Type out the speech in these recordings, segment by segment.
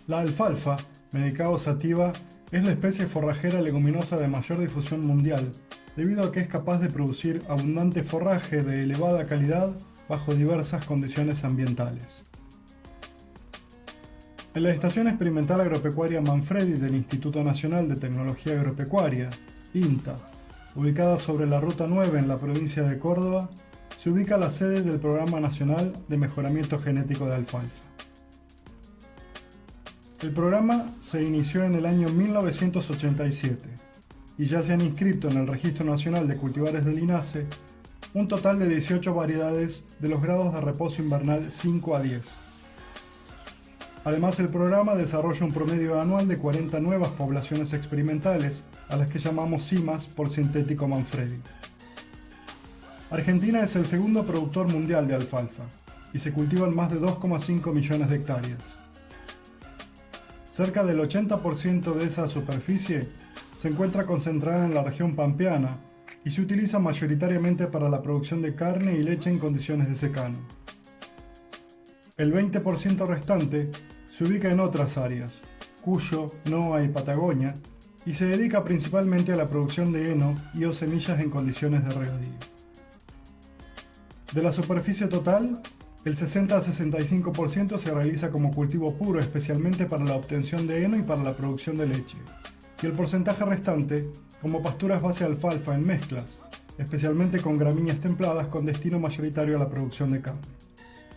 La alfalfa, Medicago sativa, es la especie forrajera leguminosa de mayor difusión mundial, debido a que es capaz de producir abundante forraje de elevada calidad bajo diversas condiciones ambientales. En la Estación Experimental Agropecuaria Manfredi del Instituto Nacional de Tecnología Agropecuaria, INTA, ubicada sobre la Ruta 9 en la provincia de Córdoba, se ubica la sede del Programa Nacional de Mejoramiento Genético de Alfalfa. El programa se inició en el año 1987 y ya se han inscrito en el Registro Nacional de Cultivares del INASE un total de 18 variedades de los grados de reposo invernal 5 a 10. Además, el programa desarrolla un promedio anual de 40 nuevas poblaciones experimentales, a las que llamamos cimas por sintético Manfredi. Argentina es el segundo productor mundial de alfalfa y se cultivan más de 2,5 millones de hectáreas. Cerca del 80% de esa superficie se encuentra concentrada en la región pampeana y se utiliza mayoritariamente para la producción de carne y leche en condiciones de secano. El 20% restante se ubica en otras áreas, Cuyo, Noa y Patagonia, y se dedica principalmente a la producción de heno y o semillas en condiciones de regadío. De la superficie total, el 60 a 65% se realiza como cultivo puro, especialmente para la obtención de heno y para la producción de leche, y el porcentaje restante como pasturas base alfalfa en mezclas, especialmente con gramíneas templadas con destino mayoritario a la producción de carne.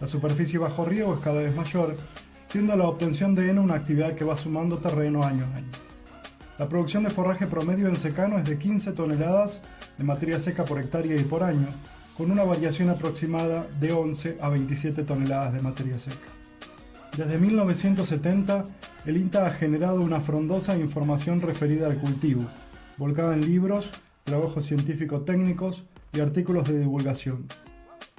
La superficie bajo riego es cada vez mayor, siendo la obtención de heno una actividad que va sumando terreno año a año. La producción de forraje promedio en secano es de 15 toneladas de materia seca por hectárea y por año, con una variación aproximada de 11 a 27 toneladas de materia seca. Desde 1970, el INTA ha generado una frondosa información referida al cultivo, volcada en libros, trabajos científicos técnicos y artículos de divulgación.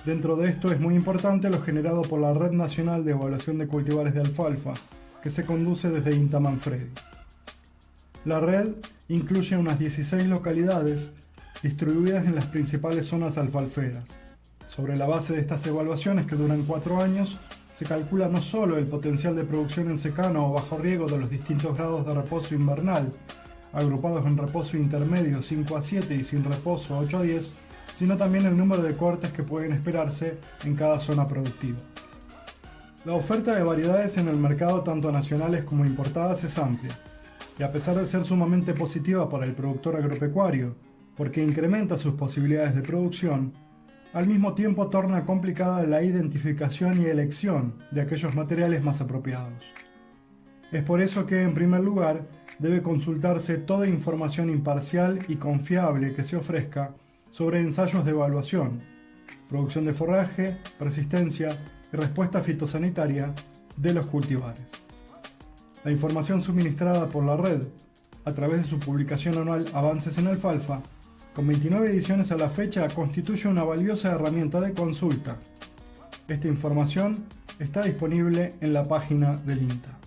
Dentro de esto es muy importante lo generado por la Red Nacional de Evaluación de Cultivares de Alfalfa, que se conduce desde INTA Manfredi. La red incluye unas 16 localidades distribuidas en las principales zonas alfalferas. Sobre la base de estas evaluaciones, que duran 4 años, se calcula no solo el potencial de producción en secano o bajo riego de los distintos grados de reposo invernal, agrupados en reposo intermedio 5 a 7 y sin reposo 8 a 10, sino también el número de cortes que pueden esperarse en cada zona productiva. La oferta de variedades en el mercado, tanto nacionales como importadas, es amplia, y a pesar de ser sumamente positiva para el productor agropecuario, porque incrementa sus posibilidades de producción, al mismo tiempo torna complicada la identificación y elección de aquellos materiales más apropiados. Es por eso que, en primer lugar, debe consultarse toda información imparcial y confiable que se ofrezca sobre ensayos de evaluación, producción de forraje, persistencia y respuesta fitosanitaria de los cultivares. La información suministrada por la red, a través de su publicación anual Avances en Alfalfa, con 29 ediciones a la fecha, constituye una valiosa herramienta de consulta. Esta información está disponible en la página del INTA.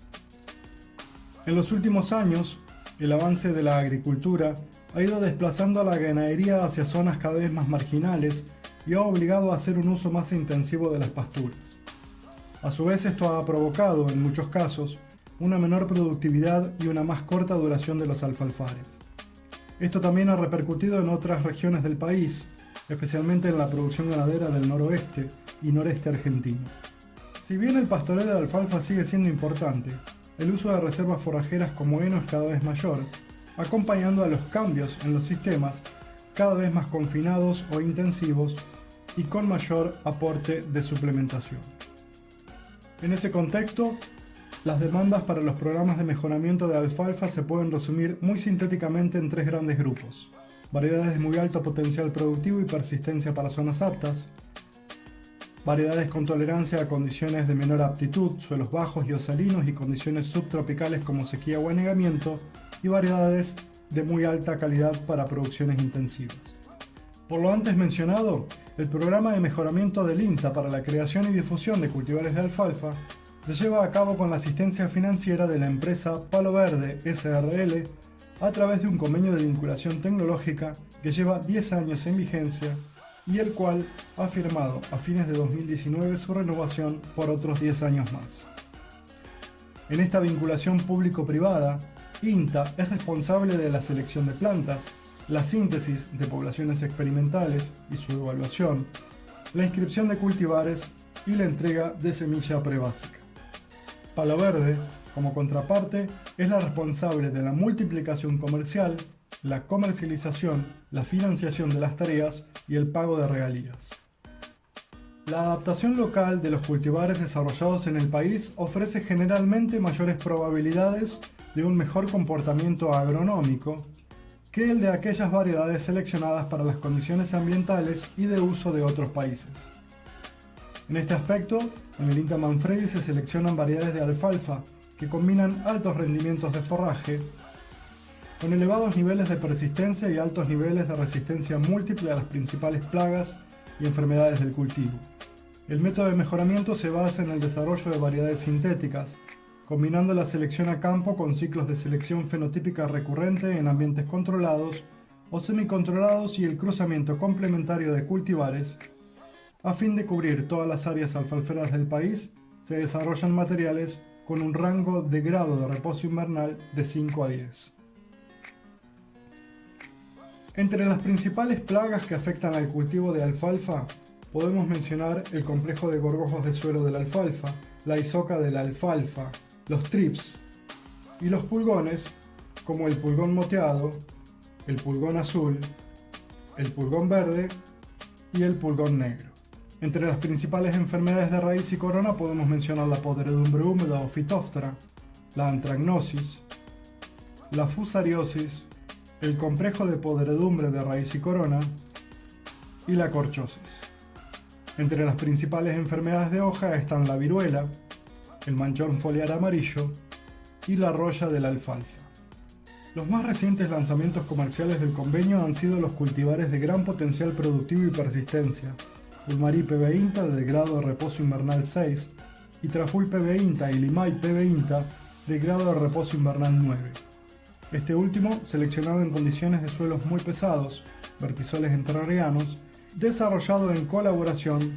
En los últimos años, el avance de la agricultura ha ido desplazando a la ganadería hacia zonas cada vez más marginales y ha obligado a hacer un uso más intensivo de las pasturas. A su vez, esto ha provocado, en muchos casos, una menor productividad y una más corta duración de los alfalfares. Esto también ha repercutido en otras regiones del país, especialmente en la producción ganadera del noroeste y noreste argentino. Si bien el pastoreo de alfalfa sigue siendo importante, el uso de reservas forrajeras como heno es cada vez mayor, acompañando a los cambios en los sistemas cada vez más confinados o intensivos y con mayor aporte de suplementación. En ese contexto, las demandas para los programas de mejoramiento de alfalfa se pueden resumir muy sintéticamente en 3 grandes grupos: variedades de muy alto potencial productivo y persistencia para zonas aptas, variedades con tolerancia a condiciones de menor aptitud, suelos bajos y osalinos y condiciones subtropicales como sequía o anegamiento, y variedades de muy alta calidad para producciones intensivas. Por lo antes mencionado, el programa de mejoramiento del INTA para la creación y difusión de cultivares de alfalfa se lleva a cabo con la asistencia financiera de la empresa Palo Verde S.r.l. a través de un convenio de vinculación tecnológica que lleva 10 años en vigencia y el cual ha firmado a fines de 2019 su renovación por otros 10 años más. En esta vinculación público-privada, INTA es responsable de la selección de plantas, la síntesis de poblaciones experimentales y su evaluación, la inscripción de cultivares y la entrega de semilla prebásica. Palo Verde, como contraparte, es la responsable de la multiplicación comercial, la comercialización, la financiación de las tareas y el pago de regalías. La adaptación local de los cultivares desarrollados en el país ofrece generalmente mayores probabilidades de un mejor comportamiento agronómico que el de aquellas variedades seleccionadas para las condiciones ambientales y de uso de otros países. En este aspecto, en el INTA Manfredi se seleccionan variedades de alfalfa que combinan altos rendimientos de forraje con elevados niveles de persistencia y altos niveles de resistencia múltiple a las principales plagas y enfermedades del cultivo. El método de mejoramiento se basa en el desarrollo de variedades sintéticas, combinando la selección a campo con ciclos de selección fenotípica recurrente en ambientes controlados o semicontrolados y el cruzamiento complementario de cultivares. A fin de cubrir todas las áreas alfalferas del país, se desarrollan materiales con un rango de grado de reposo invernal de 5 a 10. Entre las principales plagas que afectan al cultivo de alfalfa, podemos mencionar el complejo de gorgojos de suelo de la alfalfa, la isoca de la alfalfa, los trips y los pulgones, como el pulgón moteado, el pulgón azul, el pulgón verde y el pulgón negro. Entre las principales enfermedades de raíz y corona podemos mencionar la podredumbre húmeda o Phytophthora, la antragnosis, la fusariosis, el complejo de podredumbre de raíz y corona y la corchosis. Entre las principales enfermedades de hoja están la viruela, el manchón foliar amarillo y la roya de la alfalfa. Los más recientes lanzamientos comerciales del convenio han sido los cultivares de gran potencial productivo y persistencia, Ulmarí PB INTA de grado de reposo invernal 6 y Traful PB INTA y Limay PB INTA de grado de reposo invernal 9. Este último seleccionado en condiciones de suelos muy pesados, vertisoles entrerrianos, desarrollado en colaboración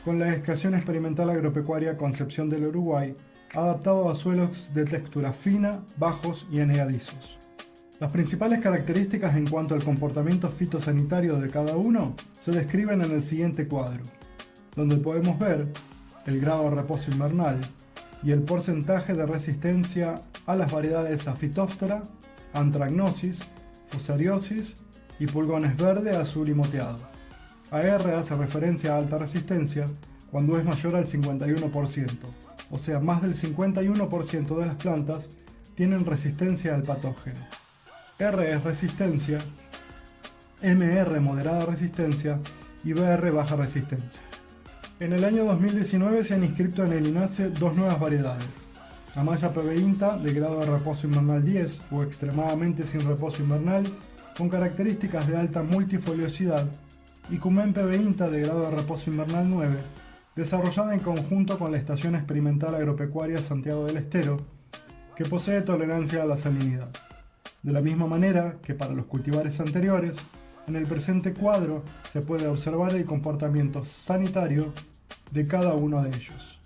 con la Estación Experimental Agropecuaria Concepción del Uruguay, adaptado a suelos de textura fina, bajos y enheadizos. Las principales características en cuanto al comportamiento fitosanitario de cada uno se describen en el siguiente cuadro, donde podemos ver el grado de reposo invernal y el porcentaje de resistencia a las variedades Phytophthora, antragnosis, fusariosis y pulgones verde, azul y moteado. AR hace referencia a alta resistencia cuando es mayor al 51%, o sea, más del 51% de las plantas tienen resistencia al patógeno. R es resistencia, MR moderada resistencia y BR baja resistencia. En el año 2019 se han inscrito en el INASE dos nuevas variedades: Amaya PB INTA de grado de reposo invernal 10 o extremadamente sin reposo invernal con características de alta multifoliosidad y Cumen PB INTA de grado de reposo invernal 9, desarrollada en conjunto con la Estación Experimental Agropecuaria Santiago del Estero, que posee tolerancia a la salinidad. De la misma manera que para los cultivares anteriores, en el presente cuadro se puede observar el comportamiento sanitario de cada uno de ellos.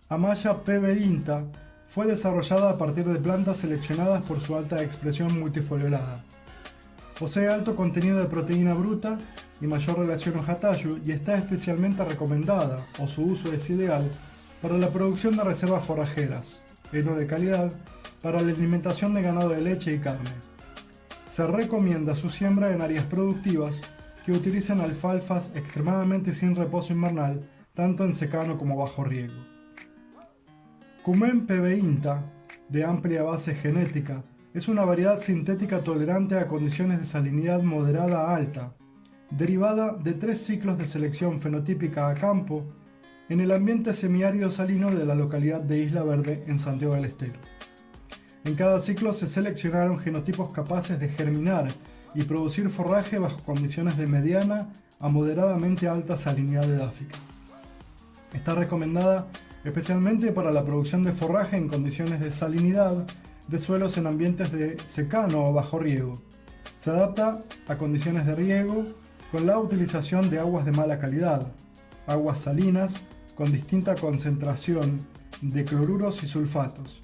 Amaya PB INTA fue desarrollada a partir de plantas seleccionadas por su alta expresión multifoliolada. Posee alto contenido de proteína bruta y mayor relación hoja-tallo y está especialmente recomendada, o su uso es ideal, para la producción de reservas forrajeras, heno de calidad, para la alimentación de ganado de leche y carne. Se recomienda su siembra en áreas productivas que utilizan alfalfas extremadamente sin reposo invernal, tanto en secano como bajo riego. Cumen PB INTA, de amplia base genética, es una variedad sintética tolerante a condiciones de salinidad moderada a alta, derivada de 3 ciclos de selección fenotípica a campo en el ambiente semiárido salino de la localidad de Isla Verde en Santiago del Estero. En cada ciclo se seleccionaron genotipos capaces de germinar y producir forraje bajo condiciones de mediana a moderadamente alta salinidad edáfica. Está recomendada especialmente para la producción de forraje en condiciones de salinidad de suelos en ambientes de secano o bajo riego. Se adapta a condiciones de riego con la utilización de aguas de mala calidad, aguas salinas con distinta concentración de cloruros y sulfatos,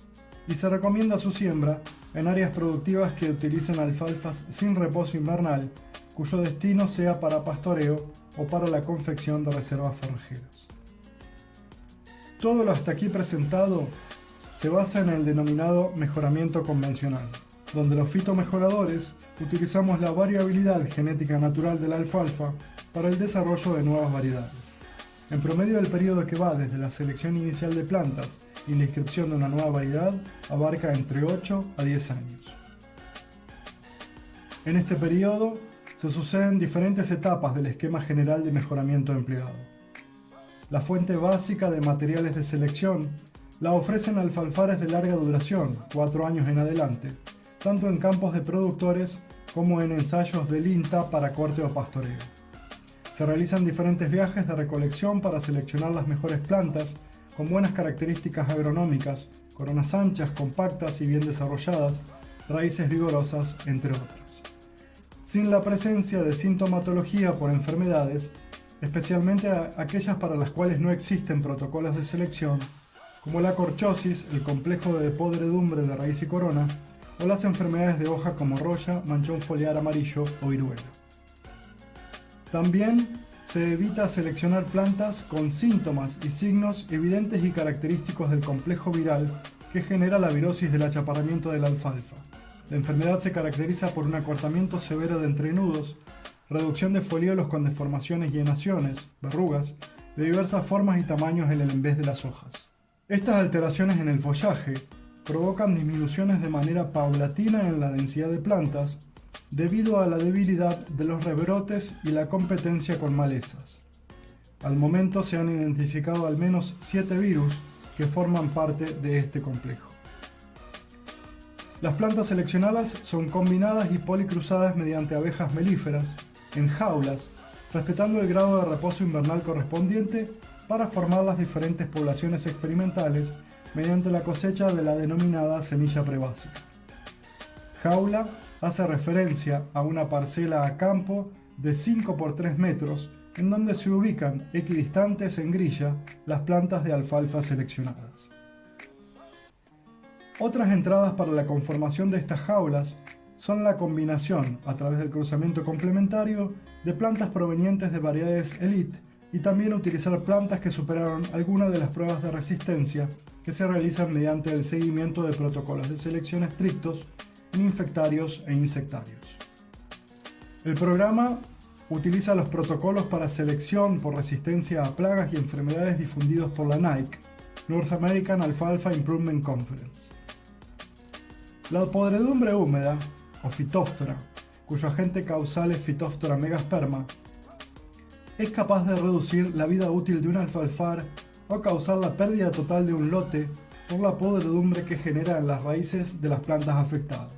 y se recomienda su siembra en áreas productivas que utilicen alfalfas sin reposo invernal, cuyo destino sea para pastoreo o para la confección de reservas forrajeras. Todo lo hasta aquí presentado se basa en el denominado mejoramiento convencional, donde los fitomejoradores utilizamos la variabilidad genética natural de la alfalfa para el desarrollo de nuevas variedades. En promedio, el periodo que va desde la selección inicial de plantas y la inscripción de una nueva variedad abarca entre 8 a 10 años. En este periodo se suceden diferentes etapas del esquema general de mejoramiento empleado. La fuente básica de materiales de selección la ofrecen alfalfares de larga duración, 4 años en adelante, tanto en campos de productores como en ensayos del INTA para corte o pastoreo. Se realizan diferentes viajes de recolección para seleccionar las mejores plantas con buenas características agronómicas, coronas anchas, compactas y bien desarrolladas, raíces vigorosas, entre otras. Sin la presencia de sintomatología por enfermedades, especialmente aquellas para las cuales no existen protocolos de selección, como la corchosis, el complejo de podredumbre de raíz y corona, o las enfermedades de hoja como roya, manchón foliar amarillo o viruela. También se evita seleccionar plantas con síntomas y signos evidentes y característicos del complejo viral que genera la virosis del achaparramiento de la alfalfa. La enfermedad se caracteriza por un acortamiento severo de entrenudos, reducción de folíolos con deformaciones y enaciones, verrugas, de diversas formas y tamaños en el envés de las hojas. Estas alteraciones en el follaje provocan disminuciones de manera paulatina en la densidad de plantas debido a la debilidad de los rebrotes y la competencia con malezas. Al momento se han identificado al menos 7 virus que forman parte de este complejo. Las plantas seleccionadas son combinadas y policruzadas mediante abejas melíferas, en jaulas, respetando el grado de reposo invernal correspondiente para formar las diferentes poblaciones experimentales mediante la cosecha de la denominada semilla prebásica. Jaula hace referencia a una parcela a campo de 5 por 3 metros en donde se ubican equidistantes en grilla las plantas de alfalfa seleccionadas. Otras entradas para la conformación de estas jaulas son la combinación, a través del cruzamiento complementario, de plantas provenientes de variedades elite y también utilizar plantas que superaron algunas de las pruebas de resistencia que se realizan mediante el seguimiento de protocolos de selección estrictos en infectarios e insectarios. El programa utiliza los protocolos para selección por resistencia a plagas y enfermedades difundidos por la NAIC, North American Alfalfa Improvement Conference. La podredumbre húmeda, o Phytophthora, cuyo agente causal es Phytophthora megasperma, es capaz de reducir la vida útil de un alfalfar o causar la pérdida total de un lote por la podredumbre que genera en las raíces de las plantas afectadas.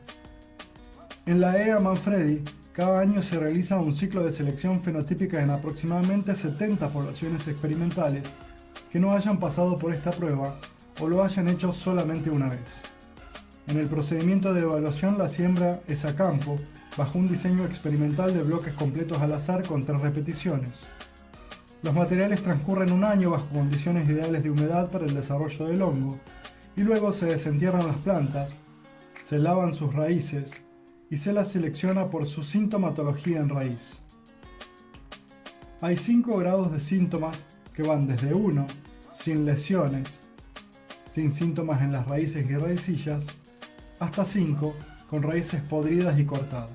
En la EA Manfredi, cada año se realiza un ciclo de selección fenotípica en aproximadamente 70 poblaciones experimentales que no hayan pasado por esta prueba o lo hayan hecho solamente una vez. En el procedimiento de evaluación, la siembra es a campo, bajo un diseño experimental de bloques completos al azar con 3 repeticiones. Los materiales transcurren un año bajo condiciones ideales de humedad para el desarrollo del hongo, y luego se desentierran las plantas, se lavan sus raíces y se las selecciona por su sintomatología en raíz. Hay 5 grados de síntomas que van desde 1, sin lesiones, sin síntomas en las raíces y raicillas, hasta 5, con raíces podridas y cortadas.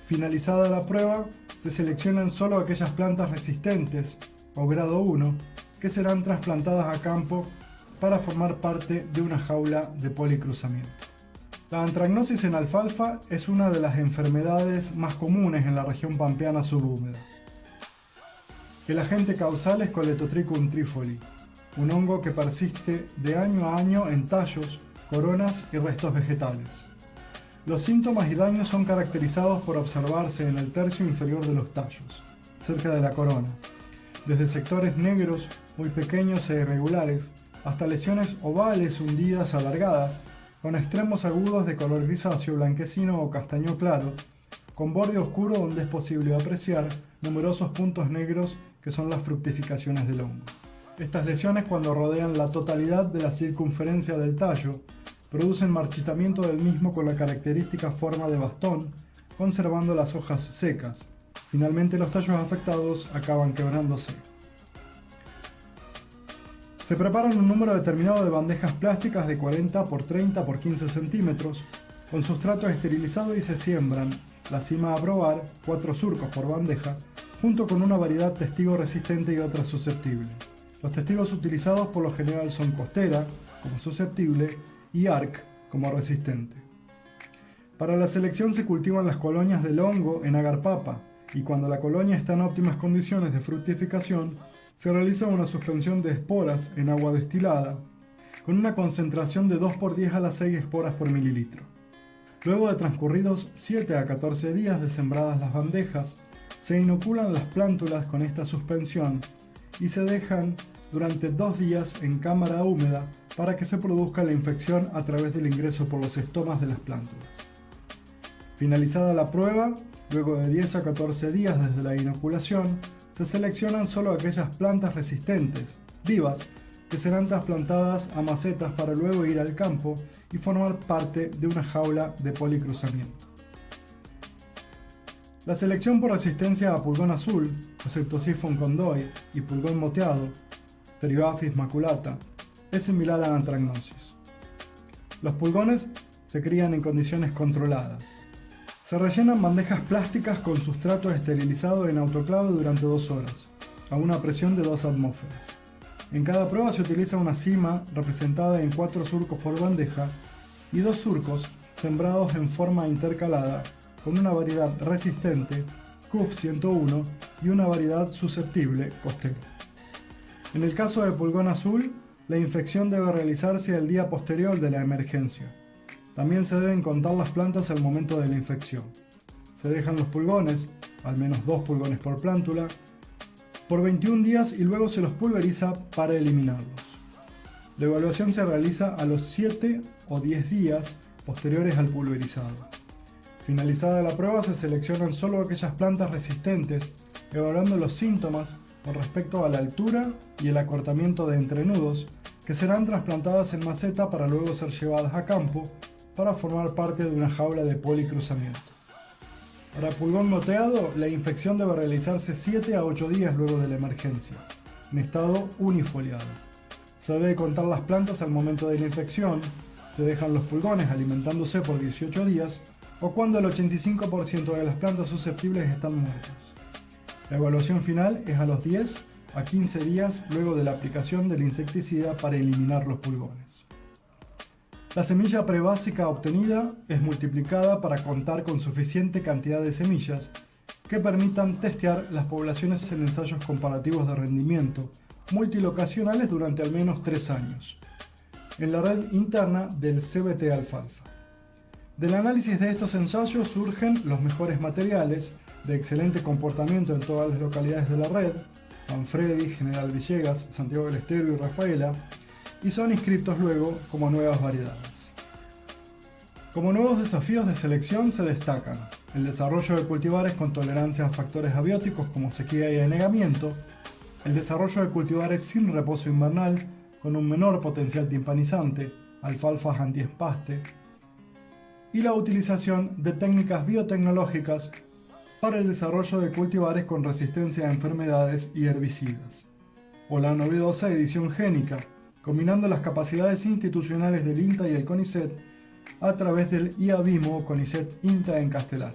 Finalizada la prueba, se seleccionan solo aquellas plantas resistentes, o grado 1, que serán trasplantadas a campo para formar parte de una jaula de policruzamiento. La antragnosis en alfalfa es una de las enfermedades más comunes en la región pampeana subhúmeda. El agente causal es Colletotrichum trifoli, un hongo que persiste de año a año en tallos, coronas y restos vegetales. Los síntomas y daños son caracterizados por observarse en el tercio inferior de los tallos, cerca de la corona, desde sectores negros muy pequeños e irregulares, hasta lesiones ovales hundidas alargadas, con extremos agudos de color grisáceo, blanquecino o castaño claro, con borde oscuro donde es posible apreciar numerosos puntos negros que son las fructificaciones del hongo. Estas lesiones, cuando rodean la totalidad de la circunferencia del tallo, producen marchitamiento del mismo con la característica forma de bastón, conservando las hojas secas. Finalmente, los tallos afectados acaban quebrándose. Se preparan un número determinado de bandejas plásticas de 40 por 30 por 15 centímetros, con sustrato esterilizado, y se siembran, la cima a probar, 4 surcos por bandeja, junto con una variedad testigo resistente y otra susceptible. Los testigos utilizados por lo general son costera, como susceptible, y arc, como resistente. Para la selección se cultivan las colonias del hongo en agar papa, y cuando la colonia está en óptimas condiciones de fructificación, se realiza una suspensión de esporas en agua destilada, con una concentración de 2 por 10 a la 6 esporas por mililitro. Luego de transcurridos 7 a 14 días de sembradas las bandejas, se inoculan las plántulas con esta suspensión y se dejan durante 2 días en cámara húmeda para que se produzca la infección a través del ingreso por los estomas de las plántulas. Finalizada la prueba, luego de 10 a 14 días desde la inoculación, se seleccionan solo aquellas plantas resistentes, vivas, que serán trasplantadas a macetas para luego ir al campo y formar parte de una jaula de policruzamiento. La selección por resistencia a pulgón azul, Proctosiphodon condoi, y pulgón moteado, Pterioaphis maculata, es similar a la antragnosis. Los pulgones se crían en condiciones controladas. Se rellenan bandejas plásticas con sustrato esterilizado en autoclave durante 2 horas, a una presión de 2 atmósferas. En cada prueba se utiliza una cima representada en 4 surcos por bandeja y 2 surcos sembrados en forma intercalada con una variedad resistente, CUF 101, y una variedad susceptible, costera. En el caso de pulgón azul, la infección debe realizarse el día posterior de la emergencia. También se deben contar las plantas al momento de la infección. Se dejan los pulgones, al menos 2 pulgones por plántula, por 21 días y luego se los pulveriza para eliminarlos. La evaluación se realiza a los 7 o 10 días posteriores al pulverizado. Finalizada la prueba, se seleccionan solo aquellas plantas resistentes, evaluando los síntomas con respecto a la altura y el acortamiento de entrenudos, que serán trasplantadas en maceta para luego ser llevadas a campo para formar parte de una jaula de policruzamiento. Para pulgón moteado, la infección debe realizarse 7 a 8 días luego de la emergencia, en estado unifoliado. Se debe contar las plantas al momento de la infección, se dejan los pulgones alimentándose por 18 días o cuando el 85% de las plantas susceptibles están muertas. La evaluación final es a los 10 a 15 días luego de la aplicación del insecticida para eliminar los pulgones. La semilla prebásica obtenida es multiplicada para contar con suficiente cantidad de semillas que permitan testear las poblaciones en ensayos comparativos de rendimiento multilocacionales durante al menos 3 años, en la red interna del CBT alfalfa. Del análisis de estos ensayos surgen los mejores materiales de excelente comportamiento en todas las localidades de la red, Manfredi, General Villegas, Santiago del Estero y Rafaela, y son inscritos luego como nuevas variedades. Como nuevos desafíos de selección se destacan el desarrollo de cultivares con tolerancia a factores abióticos como sequía y anegamiento, el desarrollo de cultivares sin reposo invernal con un menor potencial timpanizante, alfalfas antiespaste, y la utilización de técnicas biotecnológicas para el desarrollo de cultivares con resistencia a enfermedades y herbicidas, o la novedosa edición génica, combinando las capacidades institucionales del INTA y el CONICET a través del IABIMO CONICET INTA en Castelar,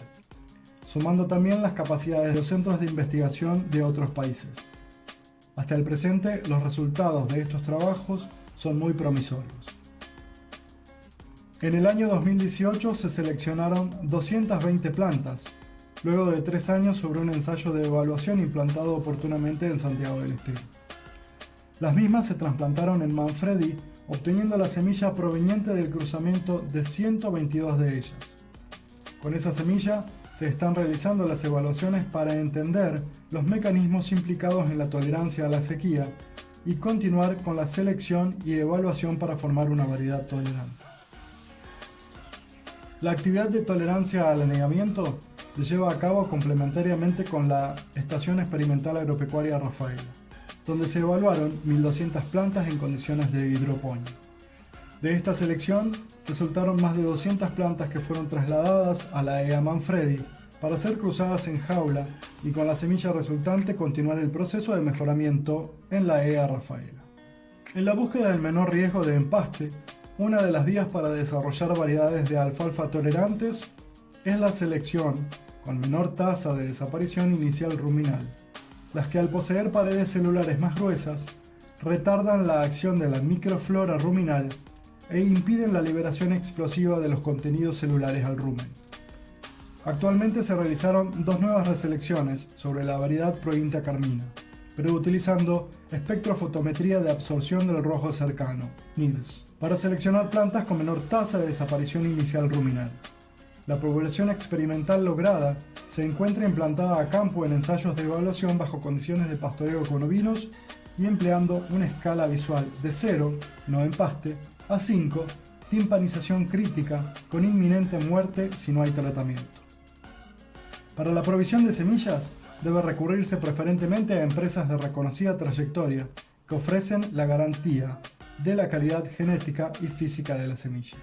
sumando también las capacidades de los centros de investigación de otros países. Hasta el presente, los resultados de estos trabajos son muy promisorios. En el año 2018 se seleccionaron 220 plantas, luego de 3 años sobre un ensayo de evaluación implantado oportunamente en Santiago del Estero. Las mismas se trasplantaron en Manfredi, obteniendo la semilla proveniente del cruzamiento de 122 de ellas. Con esa semilla se están realizando las evaluaciones para entender los mecanismos implicados en la tolerancia a la sequía y continuar con la selección y evaluación para formar una variedad tolerante. La actividad de tolerancia al anegamiento se lleva a cabo complementariamente con la Estación Experimental Agropecuaria Rafaela. donde se evaluaron 1.200 plantas en condiciones de hidroponía. De esta selección resultaron más de 200 plantas que fueron trasladadas a la EA Manfredi para ser cruzadas en jaula y con la semilla resultante continuar el proceso de mejoramiento en la EA Rafaela. En la búsqueda del menor riesgo de empaste, una de las vías para desarrollar variedades de alfalfa tolerantes es la selección con menor tasa de desaparición inicial ruminal, las que al poseer paredes celulares más gruesas retardan la acción de la microflora ruminal e impiden la liberación explosiva de los contenidos celulares al rumen. Actualmente se realizaron 2 nuevas reselecciones sobre la variedad Prointa carmina, pero utilizando espectrofotometría de absorción del rojo cercano, NIRS, para seleccionar plantas con menor tasa de desaparición inicial ruminal. La población experimental lograda se encuentra implantada a campo en ensayos de evaluación bajo condiciones de pastoreo con ovinos y empleando una escala visual de 0, no empaste, a 5, timpanización crítica con inminente muerte si no hay tratamiento. Para la provisión de semillas debe recurrirse preferentemente a empresas de reconocida trayectoria que ofrecen la garantía de la calidad genética y física de la semilla.